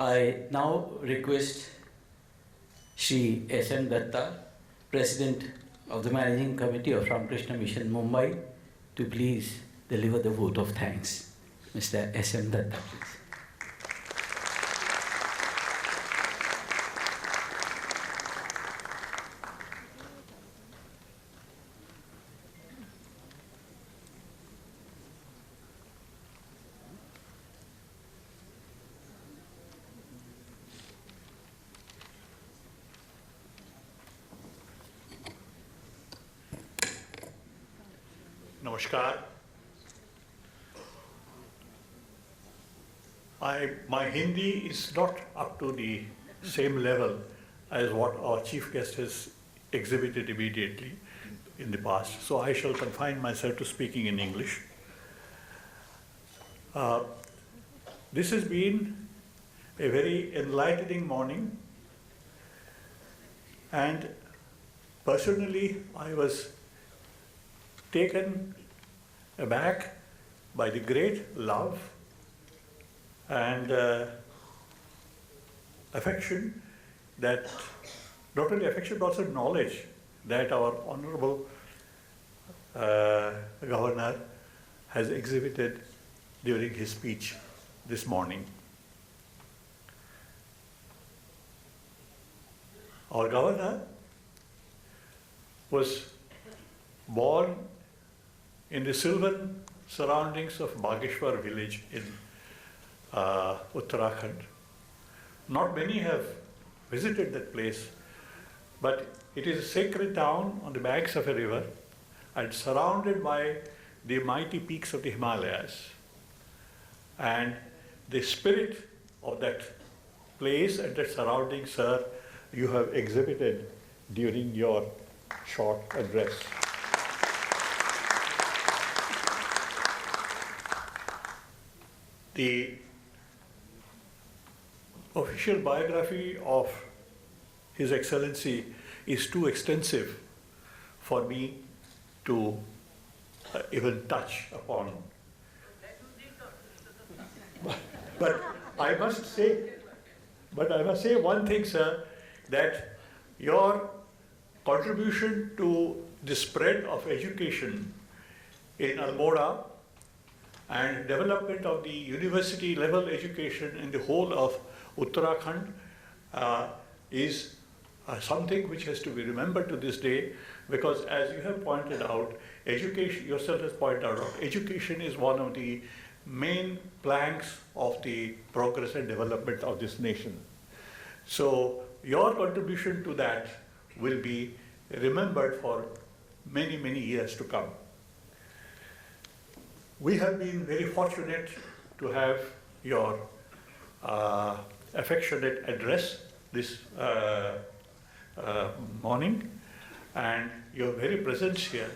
I now request Shri S.M. Datta, President of the Managing Committee of Ramakrishna Mission Mumbai, to please deliver the vote of thanks. Mr. S.M. Datta, please. Namaskar. My Hindi is not up to the same level as what our chief guest has exhibited immediately in the past, so I shall confine myself to speaking in English. This has been a very enlightening morning, and personally I was taken aback by the great love and affection that, not only affection but also knowledge that our Honorable Governor has exhibited during his speech this morning. Our Governor was born in the sylvan surroundings of Bageshwar village in Uttarakhand. Not many have visited that place, but it is a sacred town on the banks of a river and surrounded by the mighty peaks of the Himalayas. And the spirit of that place and that surrounding, sir, you have exhibited during your short address. The official biography of His Excellency is too extensive for me to even touch upon. But I must say one thing, sir, that your contribution to the spread of education in Almora and development of the university level education in the whole of Uttarakhand is something which has to be remembered to this day, because as you have pointed out, education, yourself has pointed out, education is one of the main planks of the progress and development of this nation. So your contribution to that will be remembered for many, many years to come. We have been very fortunate to have your affectionate address this morning, and your very presence here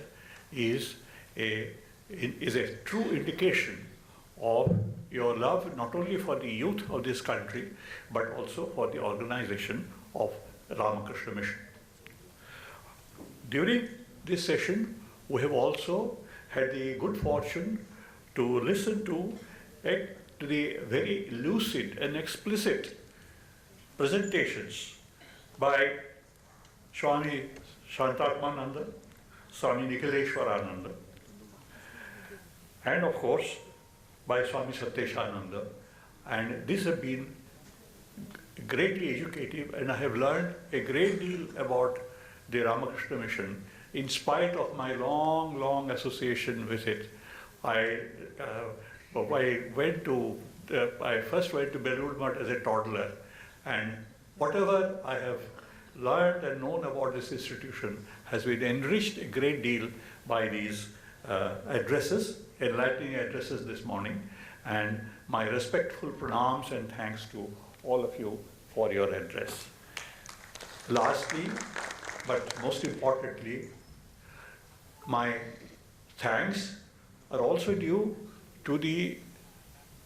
is a true indication of your love not only for the youth of this country but also for the organization of Ramakrishna Mission. During this session, we have also had the good fortune to listen to the very lucid and explicit presentations by Swami Shantatmananda, Swami Nikhileshwarananda, and of course by Swami Satyeshananda. And these have been greatly educative, and I have learned a great deal about the Ramakrishna Mission in spite of my long association with it. I first went to Belur Math as a toddler, and whatever I have learned and known about this institution has been enriched a great deal by these addresses, enlightening addresses this morning, and my respectful pranams and thanks to all of you for your address. Lastly, but most importantly, my thanks are also due to the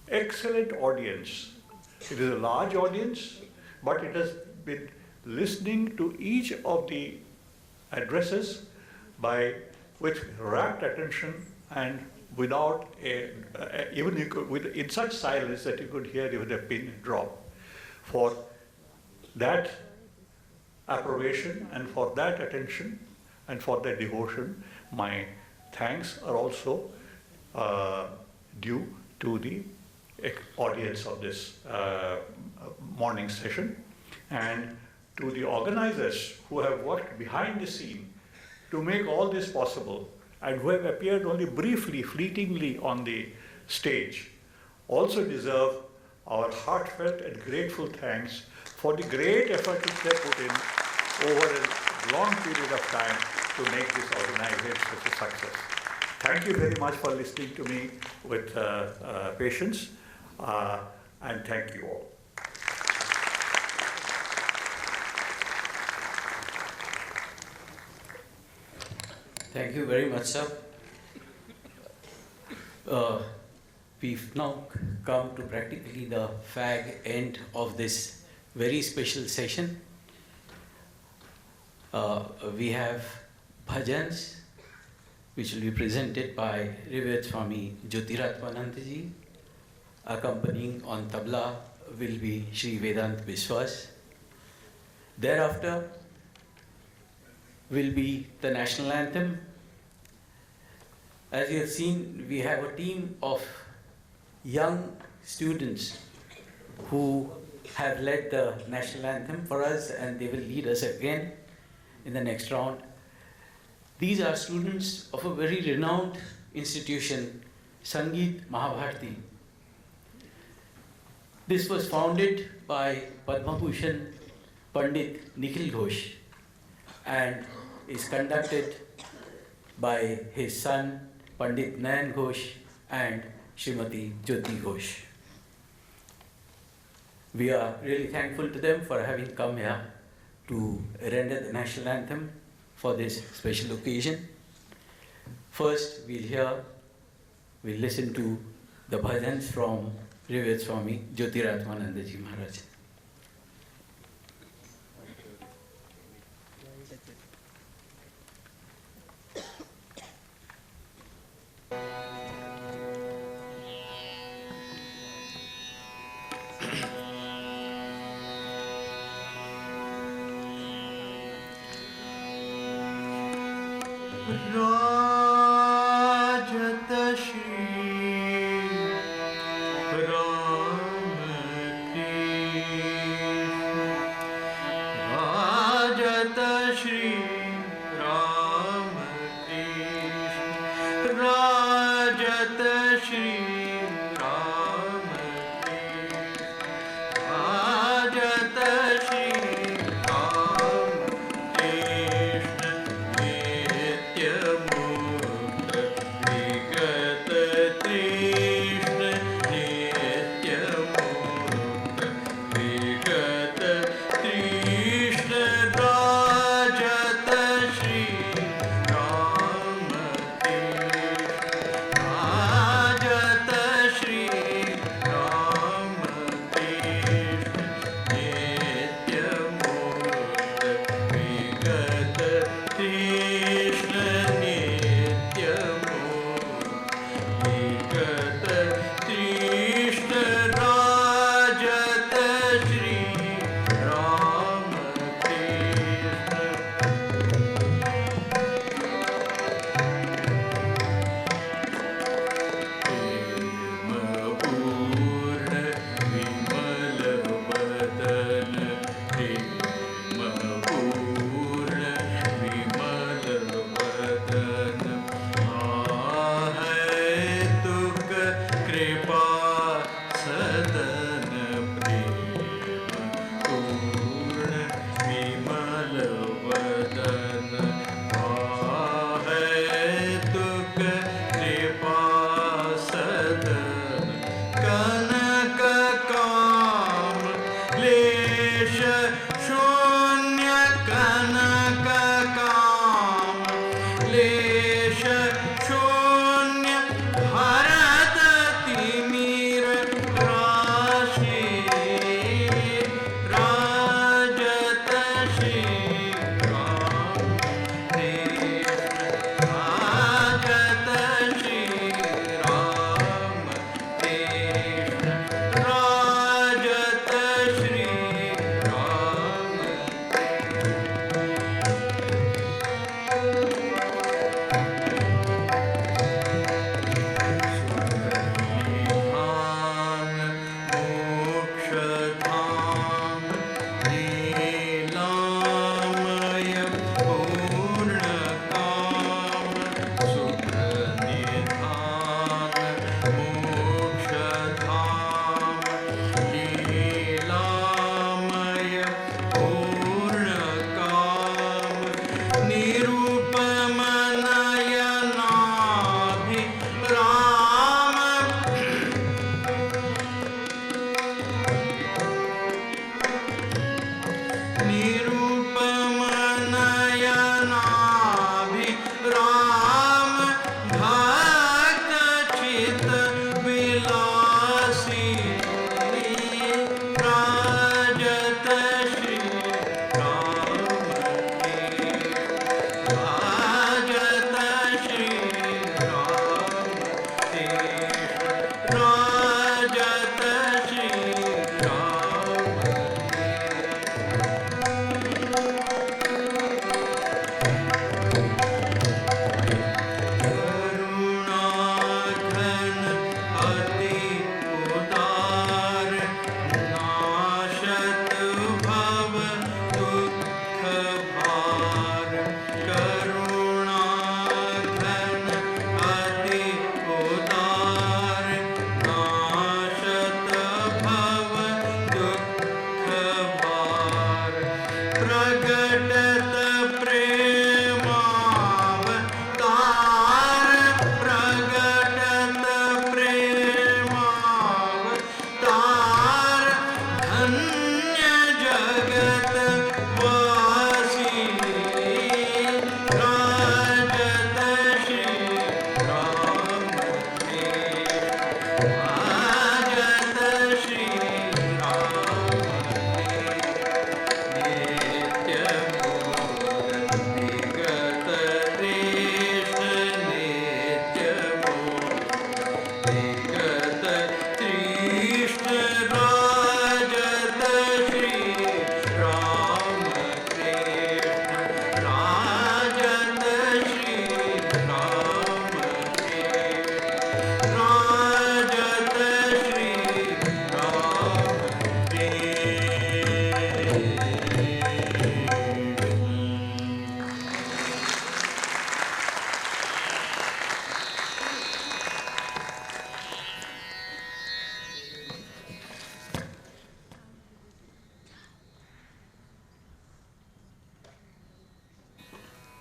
excellent audience. It is a large audience, but it has been listening to each of the addresses with rapt attention and without in such silence that you could hear even a pin drop. For that approbation and for that attention and for that devotion, my thanks are also due to the audience of this morning session, and to the organizers who have worked behind the scene to make all this possible and who have appeared only briefly, fleetingly on the stage, also deserve our heartfelt and grateful thanks for the great effort which they put in over a long period of time to make this organization such a success. Thank you very much for listening to me with patience, and thank you all. Thank you very much, sir. We've now come to practically the fag end of this very special session. We have bhajans, which will be presented by Revered Swami Jyotiratmanandaji. Accompanying on tabla will be Sri Vedant Biswas. Thereafter will be the national anthem. As you have seen, we have a team of young students who have led the national anthem for us, and they will lead us again in the next round. These are students of a very renowned institution, Sangeet Mahabharati. This was founded by Padma Bhushan Pandit Nikhil Ghosh and is conducted by his son Pandit Nayan Ghosh and Srimati Jyoti Ghosh. We are really thankful to them for having come here to render the national anthem for this special occasion. First, we'll listen to the bhajans from Revered Swami Jyotiratmanandaji Maharaj.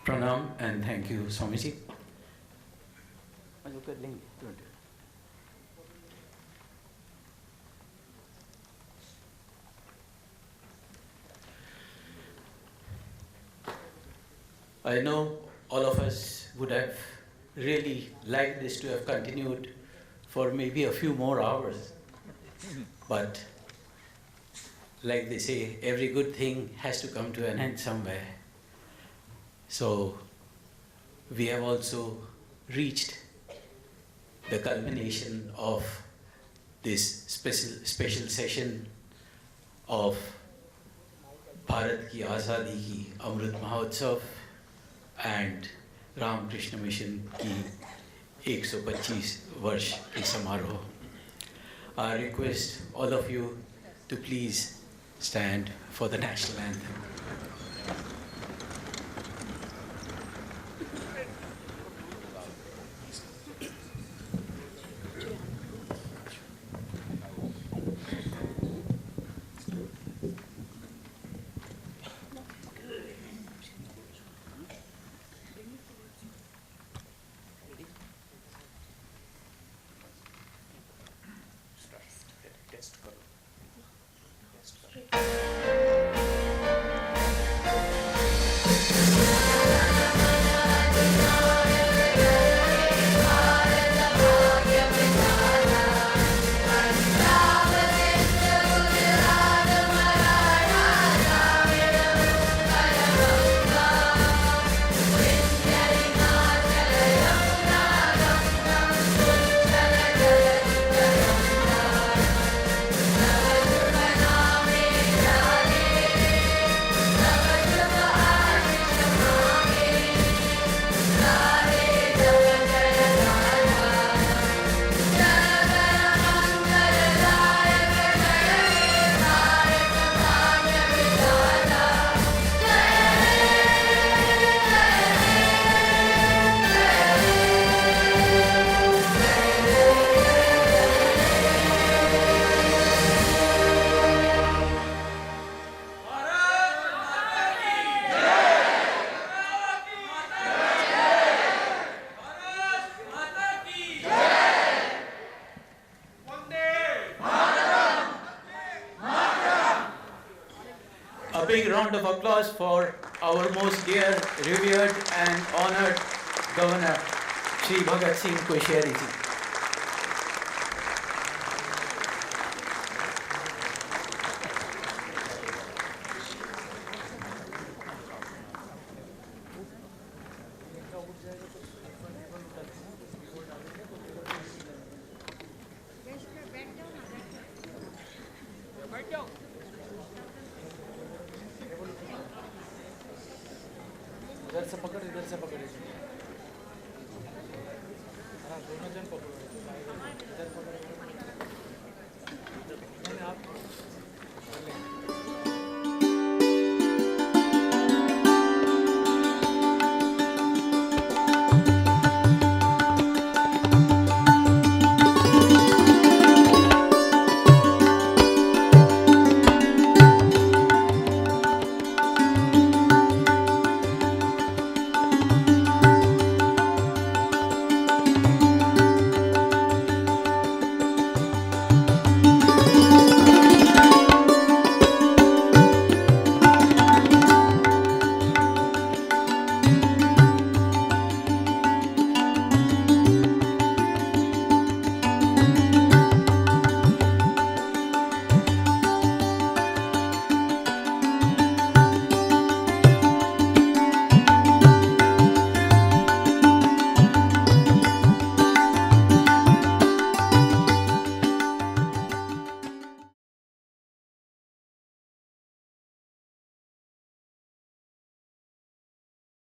Pranam and thank you, Swamiji. I know all of us would have really liked this to have continued for maybe a few more hours. But like they say, every good thing has to come to an end somewhere. So we have also reached the culmination of this special session of Bharat ki Azadi ki Amrit Mahotsav and Ramakrishna Mission की 125 वर्ष की समारोह. I request all of you to please stand for the national anthem. A big round of applause for our most dear, revered and honored Governor, Shri Bhagat Singh Koshyari ji. इधर से पकड़ हाँ दोनों जन पकड़ो इधर पकड़ो आप